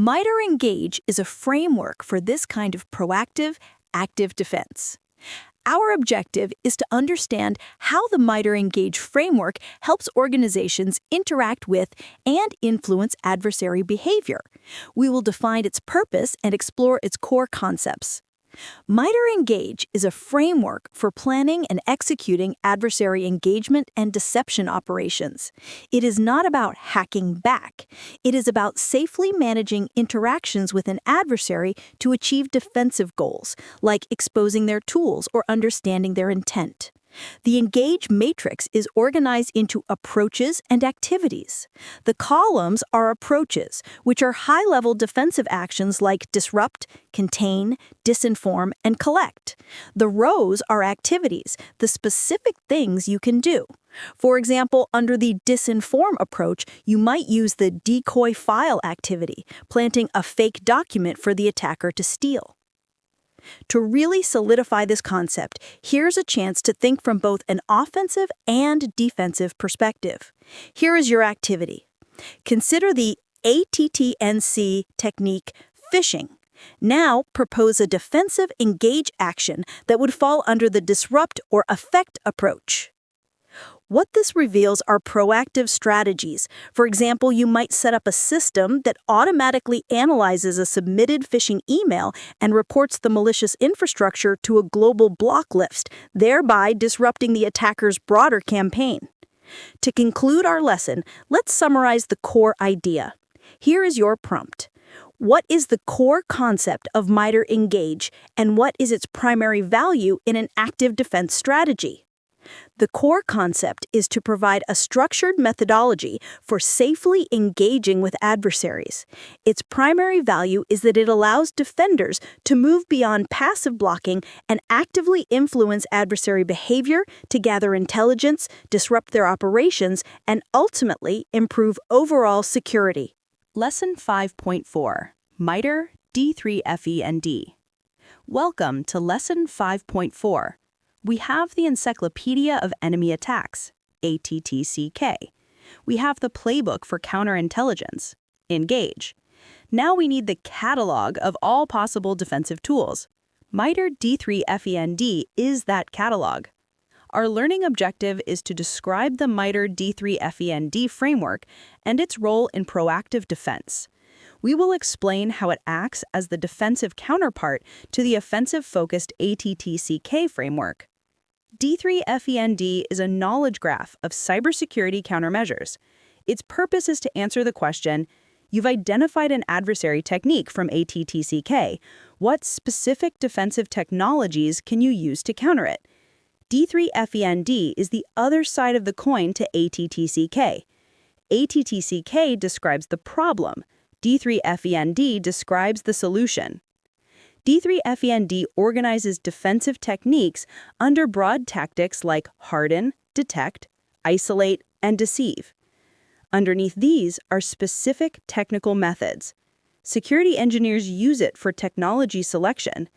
MITRE Engage is a framework for this kind of proactive, active defense. Our objective is to understand how the MITRE Engage framework helps organizations interact with and influence adversary behavior. We will define its purpose and explore its core concepts. MITRE Engage is a framework for planning and executing adversary engagement and deception operations. It is not about hacking back. It is about safely managing interactions with an adversary to achieve defensive goals, like exposing their tools or understanding their intent. The Engage matrix is organized into approaches and activities. The columns are approaches, which are high-level defensive actions like disrupt, contain, disinform, and collect. The rows are activities, the specific things you can do. For example, under the disinform approach, you might use the decoy file activity, planting a fake document for the attacker to steal. To really solidify this concept, here's a chance to think from both an offensive and defensive perspective. Here is your activity. Consider the ATT&CK technique, phishing. Now propose a defensive engage action that would fall under the disrupt or affect approach. What this reveals are proactive strategies. For example, you might set up a system that automatically analyzes a submitted phishing email and reports the malicious infrastructure to a global block list, thereby disrupting the attacker's broader campaign. To conclude our lesson, let's summarize the core idea. Here is your prompt. What is the core concept of MITRE Engage, and what is its primary value in an active defense strategy? The core concept is to provide a structured methodology for safely engaging with adversaries. Its primary value is that it allows defenders to move beyond passive blocking and actively influence adversary behavior to gather intelligence, disrupt their operations, and ultimately improve overall security. Lesson 5.4, MITRE D3FE&D. Welcome to Lesson 5.4. We have the Encyclopedia of Enemy Attacks, ATT&CK. We have the Playbook for Counterintelligence, Engage. Now we need the catalog of all possible defensive tools. MITRE D3FE&D is that catalog. Our learning objective is to describe the MITRE D3FE&D framework and its role in proactive defense. We will explain how it acts as the defensive counterpart to the offensive-focused ATT&CK framework. D3FE&D is a knowledge graph of cybersecurity countermeasures. Its purpose is to answer the question, you've identified an adversary technique from ATT&CK. What specific defensive technologies can you use to counter it? D3FE&D is the other side of the coin to ATT&CK. ATT&CK describes the problem. D3FE&D describes the solution. D3FE&D organizes defensive techniques under broad tactics like harden, detect, isolate, and deceive. Underneath these are specific technical methods. Security engineers use it for technology selection.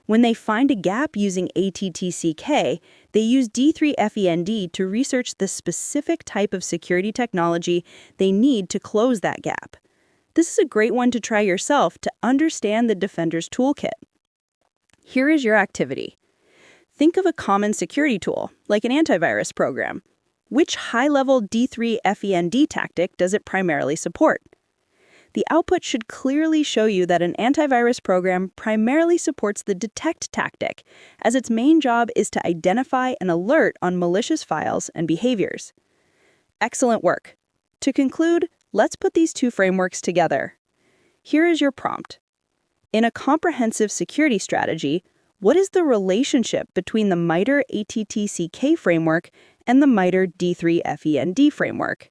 When they find a gap using ATT&CK, they use D3FE&D to research the specific type of security technology they need to close that gap. This is a great one to try yourself to understand the defender's toolkit. Here is your activity. Think of a common security tool, like an antivirus program. Which high-level D3FE&D tactic does it primarily support? The output should clearly show you that an antivirus program primarily supports the detect tactic, as its main job is to identify and alert on malicious files and behaviors. Excellent work. To conclude, let's put these two frameworks together. Here is your prompt. In a comprehensive security strategy, what is the relationship between the MITRE ATT&CK framework and the MITRE D3FE&D framework?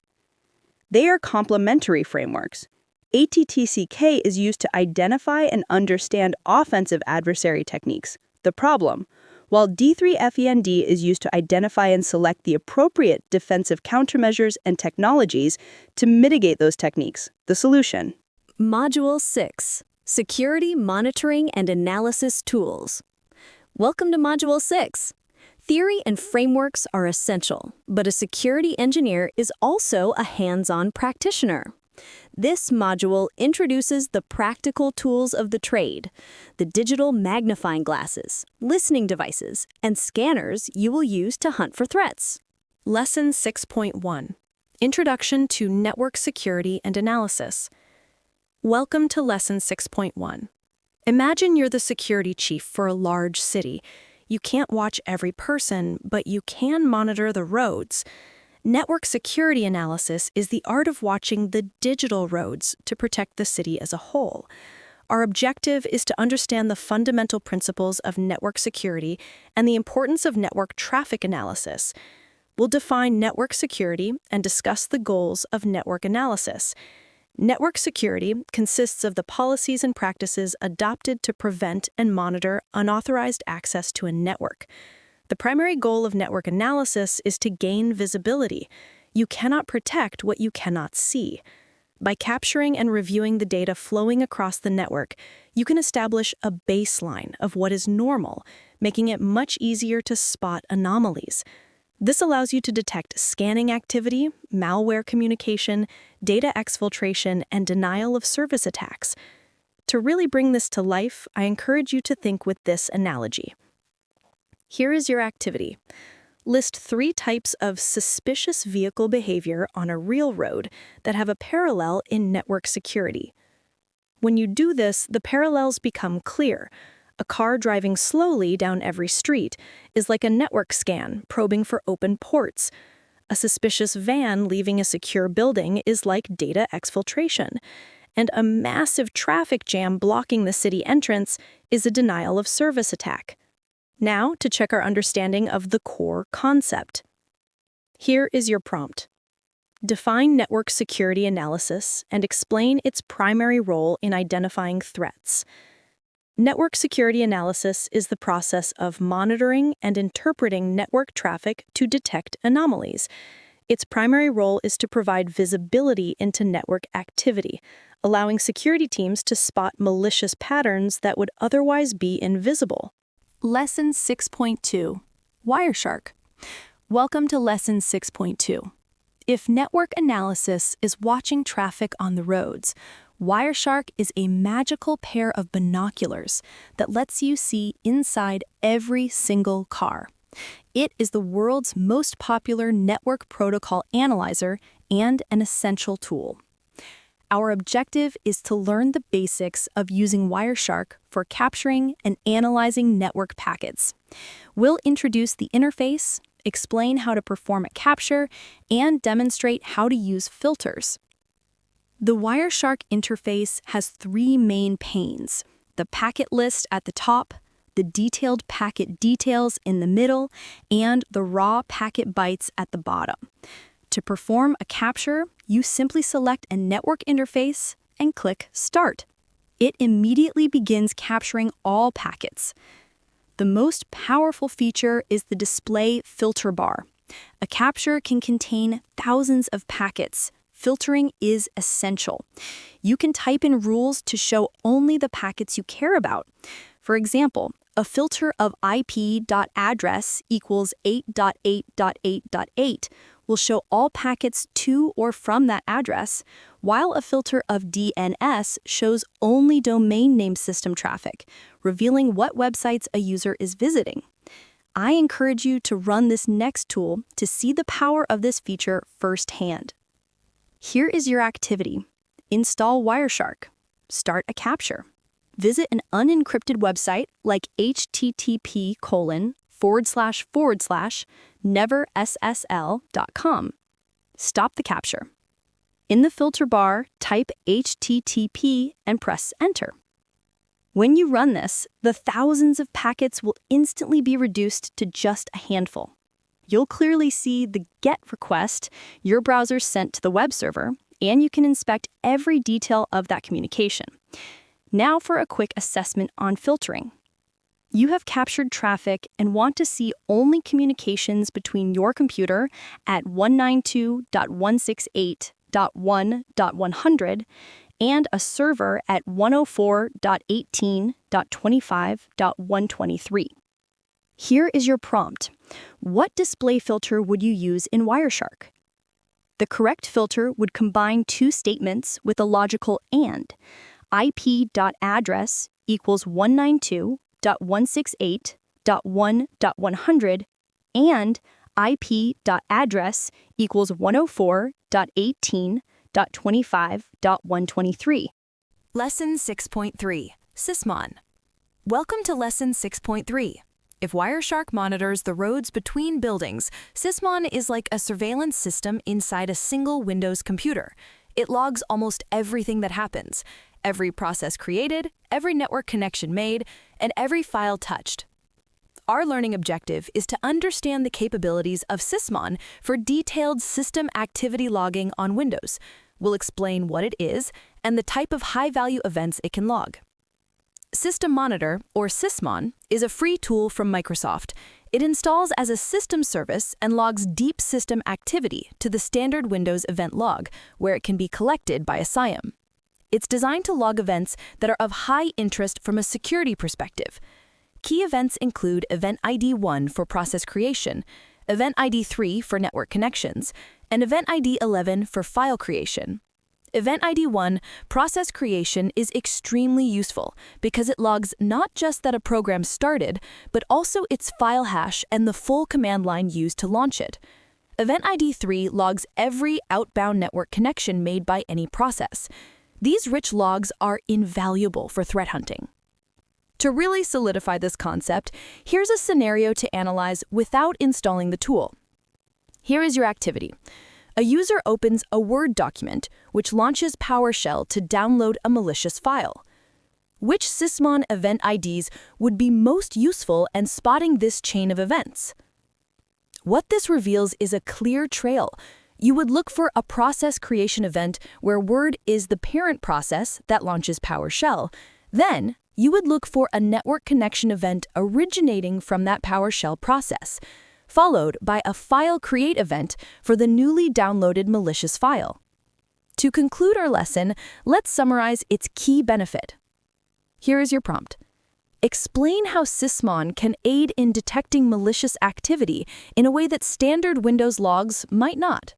They are complementary frameworks. ATT&CK is used to identify and understand offensive adversary techniques, the problem, while D3FE&D is used to identify and select the appropriate defensive countermeasures and technologies to mitigate those techniques, the solution. Module 6, Security Monitoring and Analysis Tools. Welcome to Module 6. Theory and frameworks are essential, but a security engineer is also a hands-on practitioner. This module introduces the practical tools of the trade, the digital magnifying glasses, listening devices, and scanners you will use to hunt for threats. Lesson 6.1, Introduction to Network Security and Analysis. Welcome to Lesson 6.1. Imagine you're the security chief for a large city. You can't watch every person, but you can monitor the roads. Network security analysis is the art of watching the digital roads to protect the city as a whole. Our objective is to understand the fundamental principles of network security and the importance of network traffic analysis. We'll define network security and discuss the goals of network analysis. Network security consists of the policies and practices adopted to prevent and monitor unauthorized access to a network. The primary goal of network analysis is to gain visibility. You cannot protect what you cannot see. By capturing and reviewing the data flowing across the network, you can establish a baseline of what is normal, making it much easier to spot anomalies. This allows you to detect scanning activity, malware communication, data exfiltration, and denial of service attacks. To really bring this to life, I encourage you to think with this analogy. Here is your activity. List 3 types of suspicious vehicle behavior on a real road that have a parallel in network security. When you do this, the parallels become clear. A car driving slowly down every street is like a network scan probing for open ports. A suspicious van leaving a secure building is like data exfiltration. And a massive traffic jam blocking the city entrance is a denial of service attack. Now, to check our understanding of the core concept. Here is your prompt. Define network security analysis and explain its primary role in identifying threats. Network security analysis is the process of monitoring and interpreting network traffic to detect anomalies. Its primary role is to provide visibility into network activity, allowing security teams to spot malicious patterns that would otherwise be invisible. Lesson 6.2, Wireshark. Welcome to Lesson 6.2. If network analysis is watching traffic on the roads, Wireshark is a magical pair of binoculars that lets you see inside every single car. It is the world's most popular network protocol analyzer and an essential tool. Our objective is to learn the basics of using Wireshark for capturing and analyzing network packets. We'll introduce the interface, explain how to perform a capture, and demonstrate how to use filters. The Wireshark interface has 3 main panes: the packet list at the top, the detailed packet details in the middle, and the raw packet bytes at the bottom. To perform a capture, you simply select a network interface and click Start. It immediately begins capturing all packets. The most powerful feature is the display filter bar. A capture can contain thousands of packets. Filtering is essential. You can type in rules to show only the packets you care about. For example, a filter of IP.address equals 8.8.8.8 will show all packets to or from that address, while a filter of DNS shows only domain name system traffic, revealing what websites a user is visiting. I encourage you to run this next tool to see the power of this feature firsthand. Here is your activity. Install Wireshark. Start a capture. Visit an unencrypted website like http://neverssl.com. Stop the capture. In the filter bar, type HTTP and press Enter. When you run this, the thousands of packets will instantly be reduced to just a handful. You'll clearly see the GET request your browser sent to the web server, and you can inspect every detail of that communication. Now for a quick assessment on filtering. You have captured traffic and want to see only communications between your computer at 192.168.1.100 and a server at 104.18.25.123. Here is your prompt. What display filter would you use in Wireshark? The correct filter would combine two statements with a logical AND. IP.address equals 192.168.1.100 and IP.address equals 104.18.25.123. Lesson 6.3, SISMON. Welcome to Lesson 6.3. If Wireshark monitors the roads between buildings, SISMON is like a surveillance system inside a single Windows computer. It logs almost everything that happens, every process created, every network connection made, and every file touched. Our learning objective is to understand the capabilities of SISMON for detailed system activity logging on Windows. We'll explain what it is and the type of high-value events it can log. System Monitor, or SISMON, is a free tool from Microsoft. It installs as a system service and logs deep system activity to the standard Windows event log, where it can be collected by a SIEM. It's designed to log events that are of high interest from a security perspective. Key events include Event ID 1 for process creation, Event ID 3 for network connections, and Event ID 11 for file creation. Event ID 1, process creation, is extremely useful because it logs not just that a program started, but also its file hash and the full command line used to launch it. Event ID 3 logs every outbound network connection made by any process. These rich logs are invaluable for threat hunting. To really solidify this concept, here's a scenario to analyze without installing the tool. Here is your activity. A user opens a Word document, which launches PowerShell to download a malicious file. Which SISMON event IDs would be most useful in spotting this chain of events? What this reveals is a clear trail. You would look for a process creation event where Word is the parent process that launches PowerShell. Then, you would look for a network connection event originating from that PowerShell process, followed by a file create event for the newly downloaded malicious file. To conclude our lesson, let's summarize its key benefit. Here is your prompt. Explain how SISMON can aid in detecting malicious activity in a way that standard Windows logs might not.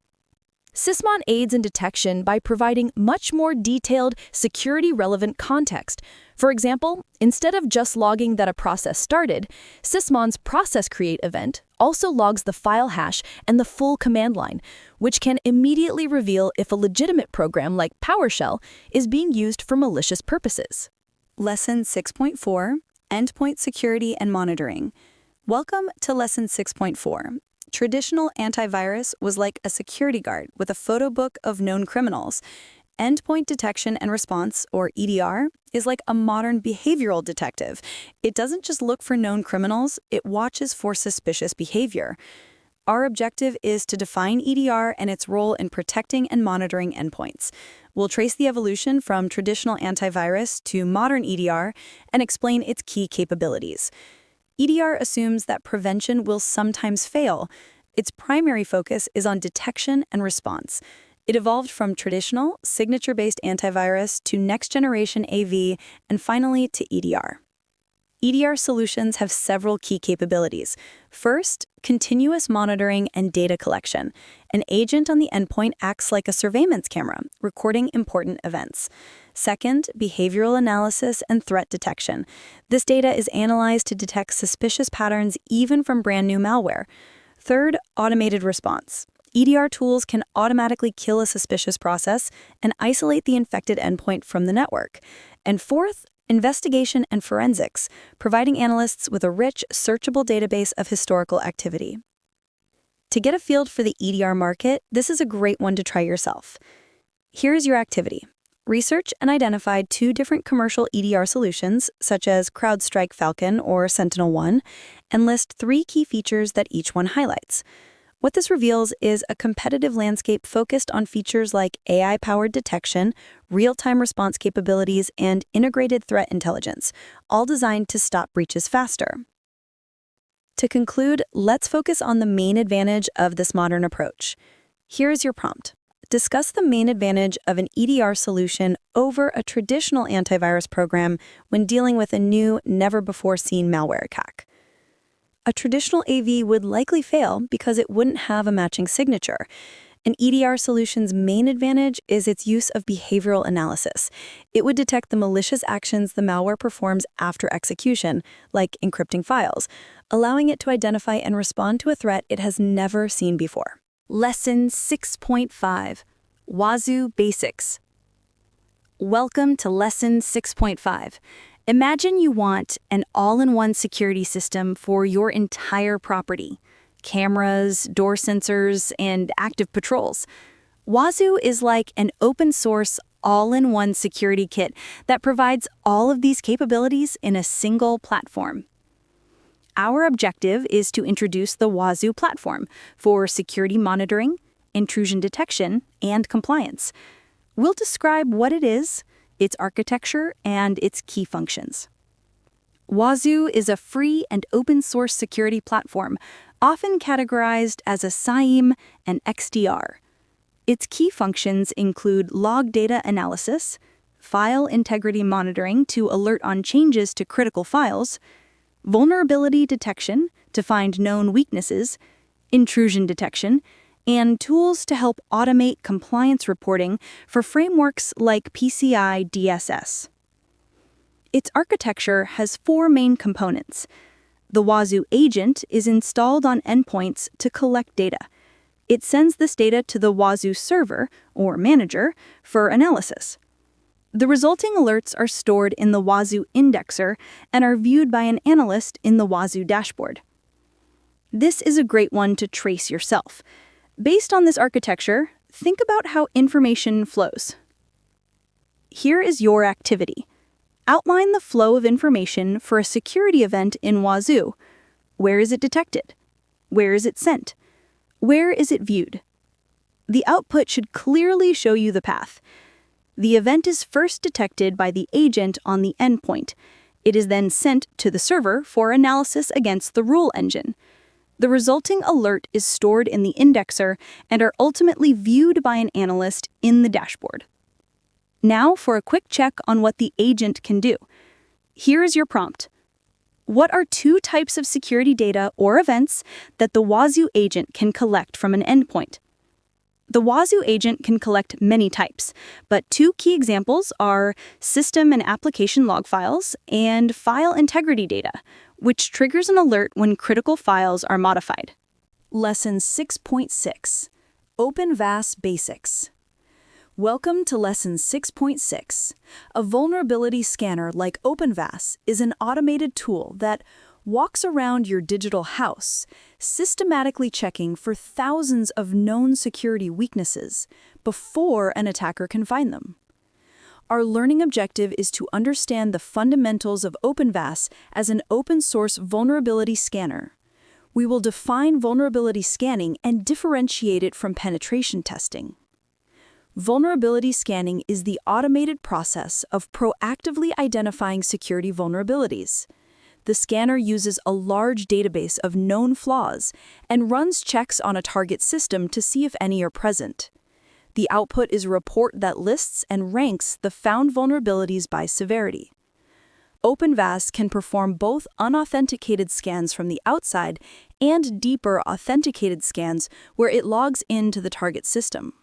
SISMON aids in detection by providing much more detailed, security-relevant context. For example, instead of just logging that a process started, SISMON's process create event also logs the file hash and the full command line, which can immediately reveal if a legitimate program like PowerShell is being used for malicious purposes. Lesson 6.4, Endpoint Security and Monitoring. Welcome to Lesson 6.4. Traditional antivirus was like a security guard with a photo book of known criminals. Endpoint Detection and Response, or EDR, is like a modern behavioral detective. It doesn't just look for known criminals, it watches for suspicious behavior. Our objective is to define EDR and its role in protecting and monitoring endpoints. We'll trace the evolution from traditional antivirus to modern EDR and explain its key capabilities. EDR assumes that prevention will sometimes fail. Its primary focus is on detection and response. It evolved from traditional, signature-based antivirus to next-generation AV, and finally to EDR. EDR solutions have several key capabilities. First, continuous monitoring and data collection. An agent on the endpoint acts like a surveillance camera, recording important events. Second, behavioral analysis and threat detection. This data is analyzed to detect suspicious patterns even from brand new malware. Third, automated response. EDR tools can automatically kill a suspicious process and isolate the infected endpoint from the network. And fourth, investigation and forensics, providing analysts with a rich, searchable database of historical activity. To get a feel for the EDR market, this is a great one to try yourself. Here's your activity. Research and identify 2 different commercial EDR solutions, such as CrowdStrike Falcon or SentinelOne, and list 3 key features that each one highlights. What this reveals is a competitive landscape focused on features like AI-powered detection, real-time response capabilities, and integrated threat intelligence, all designed to stop breaches faster. To conclude, let's focus on the main advantage of this modern approach. Here is your prompt. Discuss the main advantage of an EDR solution over a traditional antivirus program when dealing with a new, never-before-seen malware attack. A traditional AV would likely fail because it wouldn't have a matching signature. An EDR solution's main advantage is its use of behavioral analysis. It would detect the malicious actions the malware performs after execution, like encrypting files, allowing it to identify and respond to a threat it has never seen before. Lesson 6.5: Wazoo Basics. Welcome to Lesson 6.5. Imagine you want an all-in-one security system for your entire property. Cameras, door sensors, and active patrols. Wazoo is like an open-source, all-in-one security kit that provides all of these capabilities in a single platform. Our objective is to introduce the Wazoo platform for security monitoring, intrusion detection, and compliance. We'll describe what it is, its architecture, and its key functions. Wazoo is a free and open-source security platform, often categorized as a SIEM and XDR. Its key functions include log data analysis, file integrity monitoring to alert on changes to critical files, vulnerability detection to find known weaknesses, intrusion detection, and tools to help automate compliance reporting for frameworks like PCI DSS. Its architecture has 4 main components. The Wazoo agent is installed on endpoints to collect data. It sends this data to the Wazoo server, or manager, for analysis. The resulting alerts are stored in the Wazoo indexer and are viewed by an analyst in the Wazoo dashboard. This is a great one to trace yourself. Based on this architecture, think about how information flows. Here is your activity. Outline the flow of information for a security event in Wazoo. Where is it detected? Where is it sent? Where is it viewed? The output should clearly show you the path. The event is first detected by the agent on the endpoint. It is then sent to the server for analysis against the rule engine. The resulting alert is stored in the indexer and are ultimately viewed by an analyst in the dashboard. Now for a quick check on what the agent can do. Here is your prompt. What are 2 types of security data or events that the Wazoo agent can collect from an endpoint? The Wazoo agent can collect many types, but 2 key examples are system and application log files and file integrity data, which triggers an alert when critical files are modified. Lesson 6.6: OpenVAS Basics. Welcome to Lesson 6.6. A vulnerability scanner like OpenVAS is an automated tool that walks around your digital house, systematically checking for thousands of known security weaknesses before an attacker can find them. Our learning objective is to understand the fundamentals of OpenVAS as an open-source vulnerability scanner. We will define vulnerability scanning and differentiate it from penetration testing. Vulnerability scanning is the automated process of proactively identifying security vulnerabilities. The scanner uses a large database of known flaws and runs checks on a target system to see if any are present. The output is a report that lists and ranks the found vulnerabilities by severity. OpenVAS can perform both unauthenticated scans from the outside and deeper authenticated scans where it logs into the target system.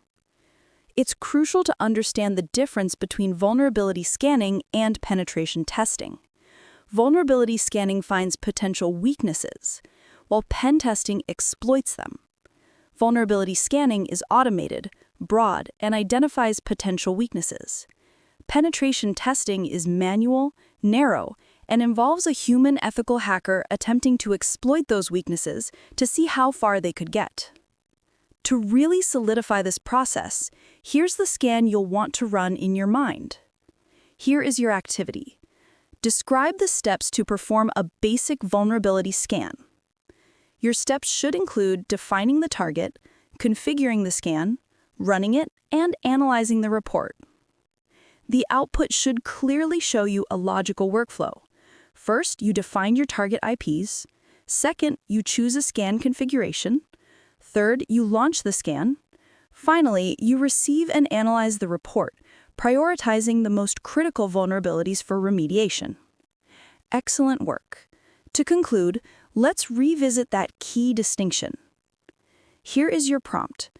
It's crucial to understand the difference between vulnerability scanning and penetration testing. Vulnerability scanning finds potential weaknesses, while pen testing exploits them. Vulnerability scanning is automated, broad, and identifies potential weaknesses. Penetration testing is manual, narrow, and involves a human ethical hacker attempting to exploit those weaknesses to see how far they could get. To really solidify this process, here's the scan you'll want to run in your mind. Here is your activity. Describe the steps to perform a basic vulnerability scan. Your steps should include defining the target, configuring the scan, running it, and analyzing the report. The output should clearly show you a logical workflow. First, you define your target IPs. Second, you choose a scan configuration. Third, you launch the scan. Finally, you receive and analyze the report, prioritizing the most critical vulnerabilities for remediation. Excellent work. To conclude, let's revisit that key distinction. Here is your prompt.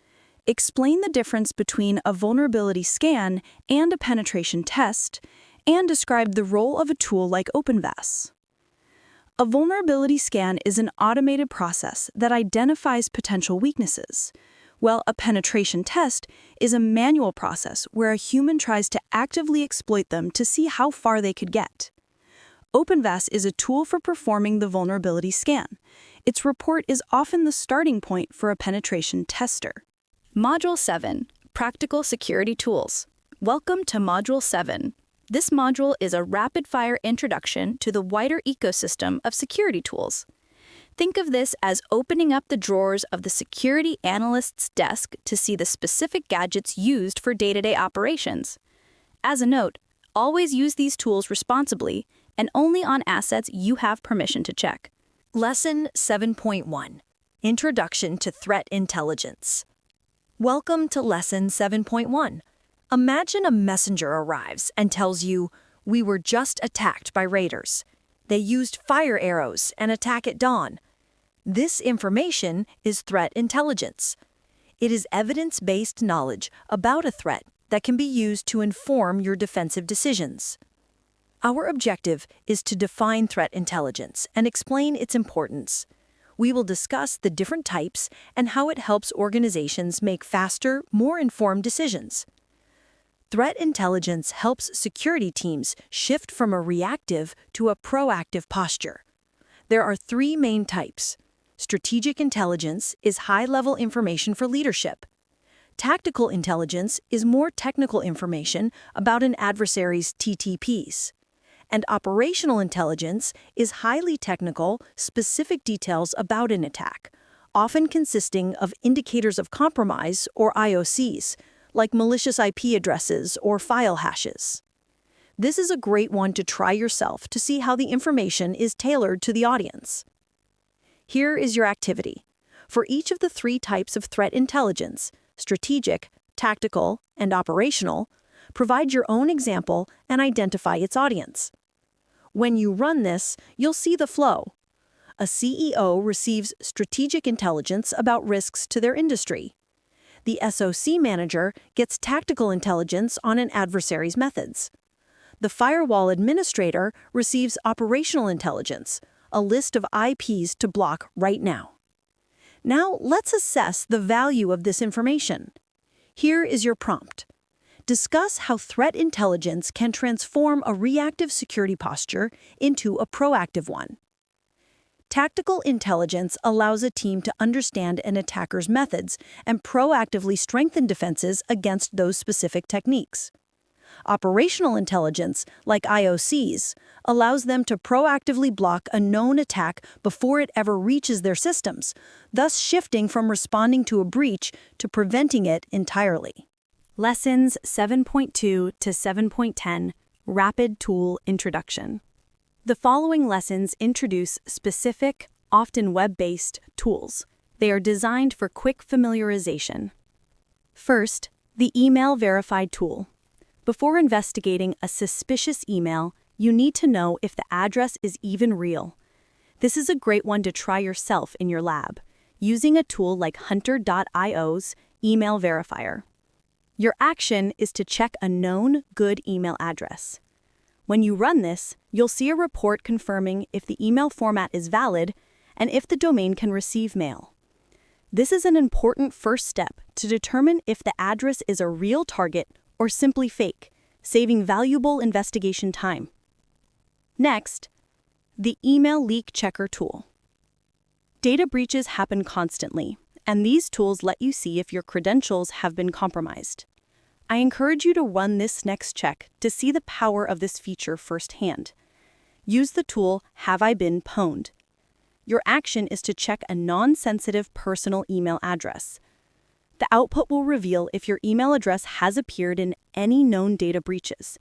Explain the difference between a vulnerability scan and a penetration test, and describe the role of a tool like OpenVAS. A vulnerability scan is an automated process that identifies potential weaknesses, while a penetration test is a manual process where a human tries to actively exploit them to see how far they could get. OpenVAS is a tool for performing the vulnerability scan. Its report is often the starting point for a penetration tester. Module 7, Practical Security Tools. Welcome to Module 7. This module is a rapid-fire introduction to the wider ecosystem of security tools. Think of this as opening up the drawers of the security analyst's desk to see the specific gadgets used for day-to-day operations. As a note, always use these tools responsibly and only on assets you have permission to check. Lesson 7.1, Introduction to Threat Intelligence. Welcome to Lesson 7.1. Imagine a messenger arrives and tells you, "We were just attacked by raiders. They used fire arrows and attack at dawn." This information is threat intelligence. It is evidence-based knowledge about a threat that can be used to inform your defensive decisions. Our objective is to define threat intelligence and explain its importance. We will discuss the different types and how it helps organizations make faster, more informed decisions. Threat intelligence helps security teams shift from a reactive to a proactive posture. There are 3 main types. Strategic intelligence is high-level information for leadership. Tactical intelligence is more technical information about an adversary's TTPs. And operational intelligence is highly technical, specific details about an attack, often consisting of indicators of compromise or IOCs, like malicious IP addresses or file hashes. This is a great one to try yourself to see how the information is tailored to the audience. Here is your activity. For each of the 3 types of threat intelligence, strategic, tactical, and operational, provide your own example and identify its audience. When you run this, you'll see the flow. A CEO receives strategic intelligence about risks to their industry. The SOC manager gets tactical intelligence on an adversary's methods. The firewall administrator receives operational intelligence, a list of IPs to block right now. Now let's assess the value of this information. Here is your prompt. Discuss how threat intelligence can transform a reactive security posture into a proactive one. Tactical intelligence allows a team to understand an attacker's methods and proactively strengthen defenses against those specific techniques. Operational intelligence, like IOCs, allows them to proactively block a known attack before it ever reaches their systems, thus shifting from responding to a breach to preventing it entirely. Lessons 7.2 to 7.10, Rapid Tool Introduction. The following lessons introduce specific, often web-based, tools. They are designed for quick familiarization. First, the Email Verified tool. Before investigating a suspicious email, you need to know if the address is even real. This is a great one to try yourself in your lab, using a tool like Hunter.io's Email Verifier. Your action is to check a known good email address. When you run this, you'll see a report confirming if the email format is valid and if the domain can receive mail. This is an important first step to determine if the address is a real target or simply fake, saving valuable investigation time. Next, the Email Leak Checker tool. Data breaches happen constantly, and these tools let you see if your credentials have been compromised. I encourage you to run this next check to see the power of this feature firsthand. Use the tool Have I Been Pwned? Your action is to check a non-sensitive personal email address. The output will reveal if your email address has appeared in any known data breaches.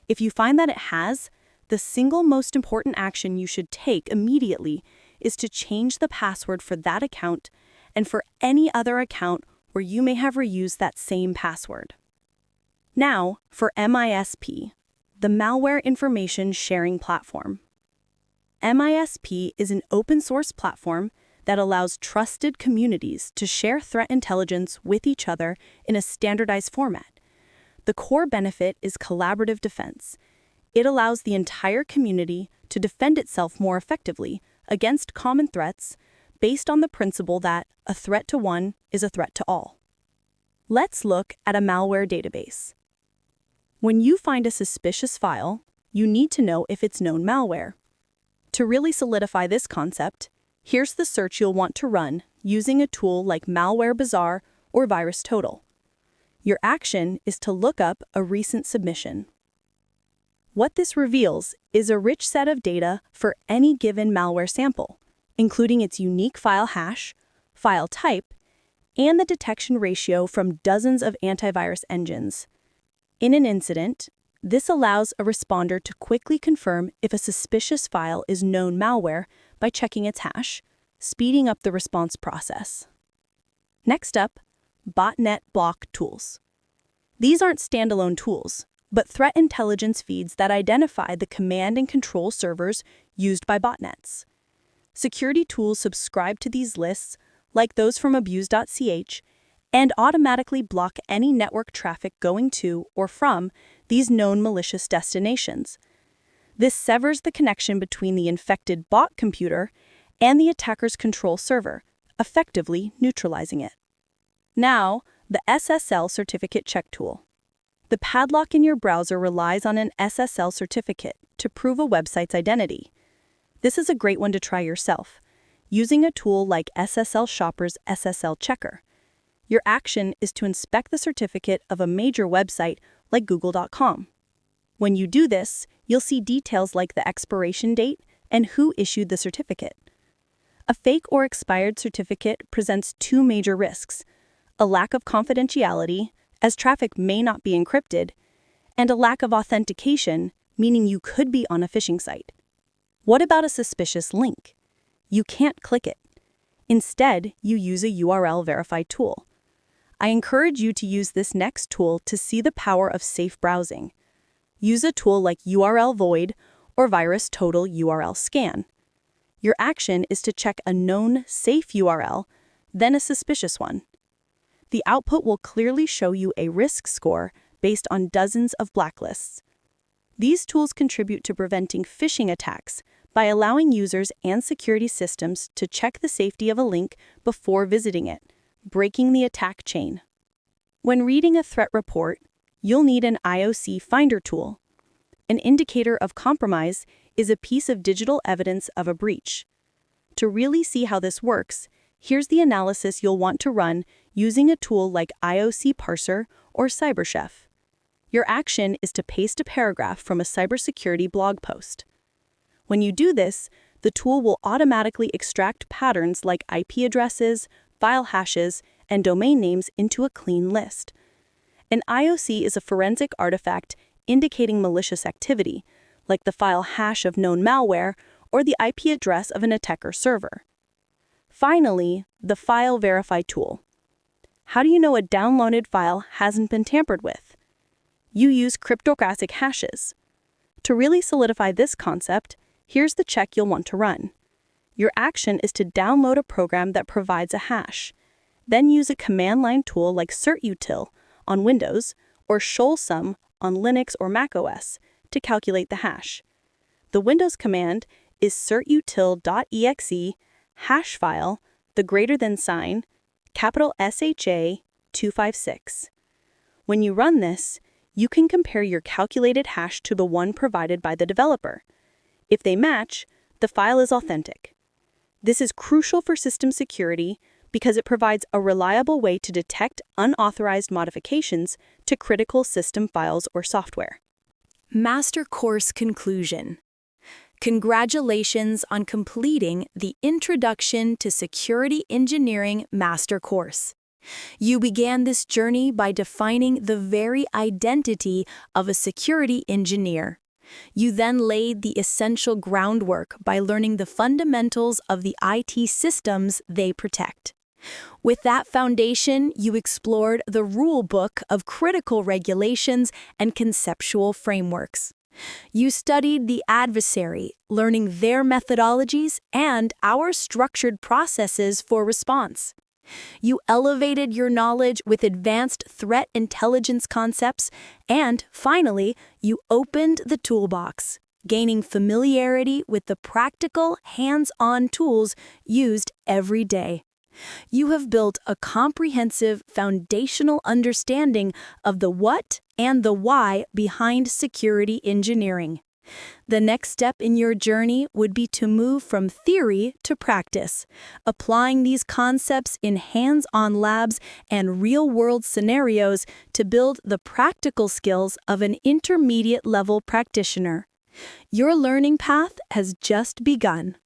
If you find that it has, the single most important action you should take immediately is to change the password for that account and for any other account where you may have reused that same password. Now, for MISP, the Malware Information Sharing Platform. MISP is an open-source platform that allows trusted communities to share threat intelligence with each other in a standardized format. The core benefit is collaborative defense. It allows the entire community to defend itself more effectively against common threats based on the principle that a threat to one is a threat to all. Let's look at a malware database. When you find a suspicious file, you need to know if it's known malware. To really solidify this concept, here's the search you'll want to run using a tool like Malware Bazaar or VirusTotal. Your action is to look up a recent submission. What this reveals is a rich set of data for any given malware sample, including its unique file hash, file type, and the detection ratio from dozens of antivirus engines. In an incident, this allows a responder to quickly confirm if a suspicious file is known malware by checking its hash, speeding up the response process. Next up, botnet block tools. These aren't standalone tools, but threat intelligence feeds that identify the command and control servers used by botnets. Security tools subscribe to these lists, like those from abuse.ch, and automatically block any network traffic going to or from these known malicious destinations. This severs the connection between the infected bot computer and the attacker's control server, effectively neutralizing it. Now, the SSL certificate check tool. The padlock in your browser relies on an SSL certificate to prove a website's identity. This is a great one to try yourself, using a tool like SSL Shopper's SSL Checker. Your action is to inspect the certificate of a major website like Google.com. When you do this, you'll see details like the expiration date and who issued the certificate. A fake or expired certificate presents two major risks: a lack of confidentiality, as traffic may not be encrypted, and a lack of authentication, meaning you could be on a phishing site. What about a suspicious link? You can't click it. Instead, you use a URL verified tool. I encourage you to use this next tool to see the power of safe browsing. Use a tool like URL Void or VirusTotal URL Scan. Your action is to check a known safe URL, then a suspicious one. The output will clearly show you a risk score based on dozens of blacklists. These tools contribute to preventing phishing attacks by allowing users and security systems to check the safety of a link before visiting it, breaking the attack chain. When reading a threat report, you'll need an IOC Finder tool. An indicator of compromise is a piece of digital evidence of a breach. To really see how this works, here's the analysis you'll want to run using a tool like IOC Parser or CyberChef. Your action is to paste a paragraph from a cybersecurity blog post. When you do this, the tool will automatically extract patterns like IP addresses, file hashes, and domain names into a clean list. An IOC is a forensic artifact indicating malicious activity, like the file hash of known malware or the IP address of an attacker server. Finally, the File Verify tool. How do you know a downloaded file hasn't been tampered with? You use cryptographic hashes. To really solidify this concept, here's the check you'll want to run. Your action is to download a program that provides a hash. Then use a command line tool like certutil on Windows or shoalsum on Linux or macOS to calculate the hash. The Windows command is certutil.exe hash file, the greater than sign, capital SHA 256. When you run this, you can compare your calculated hash to the one provided by the developer. If they match, the file is authentic. This is crucial for system security because it provides a reliable way to detect unauthorized modifications to critical system files or software. Master Course Conclusion. Congratulations on completing the Introduction to Security Engineering Master Course. You began this journey by defining the very identity of a security engineer. You then laid the essential groundwork by learning the fundamentals of the IT systems they protect. With that foundation, you explored the rule book of critical regulations and conceptual frameworks. You studied the adversary, learning their methodologies and our structured processes for response. You elevated your knowledge with advanced threat intelligence concepts, and finally, you opened the toolbox, gaining familiarity with the practical, hands-on tools used every day. You have built a comprehensive, foundational understanding of the what and the why behind security engineering. The next step in your journey would be to move from theory to practice, applying these concepts in hands-on labs and real-world scenarios to build the practical skills of an intermediate-level practitioner. Your learning path has just begun.